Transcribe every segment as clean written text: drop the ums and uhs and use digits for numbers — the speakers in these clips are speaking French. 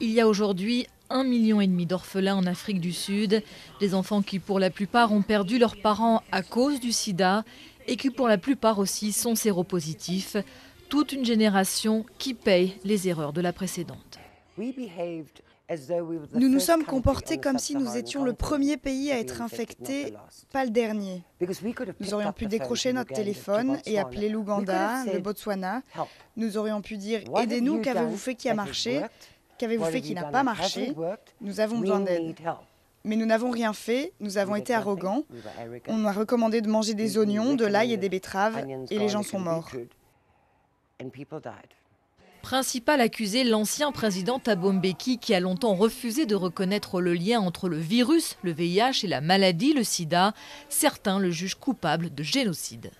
Il y a aujourd'hui 1,5 million d'orphelins en Afrique du Sud, des enfants qui pour la plupart ont perdu leurs parents à cause du sida et qui pour la plupart aussi sont séropositifs. Toute une génération qui paye les erreurs de la précédente. Nous nous sommes comportés comme si nous étions le premier pays à être infecté, pas le dernier. Nous aurions pu décrocher notre téléphone et appeler l'Ouganda, le Botswana. Nous aurions pu dire « Aidez-nous, qu'avez-vous fait qui a marché ? Qu'avez-vous fait qui n'a pas marché ? Nous avons besoin d'aide. » Mais nous n'avons rien fait, nous avons été arrogants. On m'a recommandé de manger des oignons, de l'ail et des betteraves, et les gens sont morts. Principal accusé, l'ancien président Thabo Mbeki, qui a longtemps refusé de reconnaître le lien entre le virus, le VIH et la maladie, le sida. Certains le jugent coupable de génocide.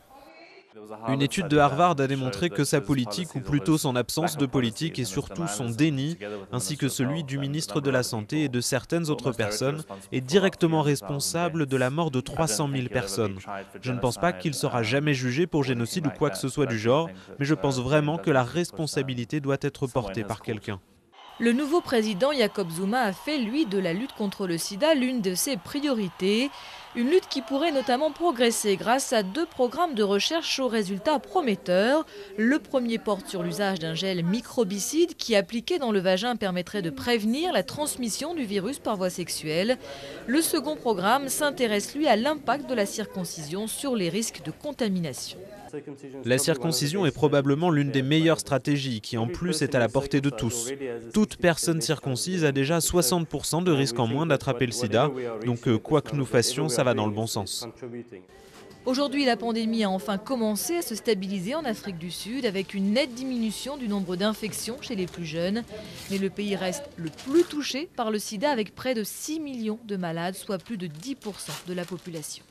Une étude de Harvard a démontré que sa politique, ou plutôt son absence de politique et surtout son déni, ainsi que celui du ministre de la Santé et de certaines autres personnes, est directement responsable de la mort de 300 000 personnes. Je ne pense pas qu'il sera jamais jugé pour génocide ou quoi que ce soit du genre, mais je pense vraiment que la responsabilité doit être portée par quelqu'un. Le nouveau président Jacob Zuma a fait, lui, de la lutte contre le sida l'une de ses priorités. Une lutte qui pourrait notamment progresser grâce à 2 programmes de recherche aux résultats prometteurs. Le premier porte sur l'usage d'un gel microbicide qui, appliqué dans le vagin, permettrait de prévenir la transmission du virus par voie sexuelle. Le second programme s'intéresse, lui, à l'impact de la circoncision sur les risques de contamination. La circoncision est probablement l'une des meilleures stratégies qui en plus est à la portée de tous. Toute personne circoncise a déjà 60% de risque en moins d'attraper le sida, donc quoi que nous fassions, ça va dans le bon sens. Aujourd'hui, la pandémie a enfin commencé à se stabiliser en Afrique du Sud avec une nette diminution du nombre d'infections chez les plus jeunes. Mais le pays reste le plus touché par le sida avec près de 6 millions de malades, soit plus de 10% de la population.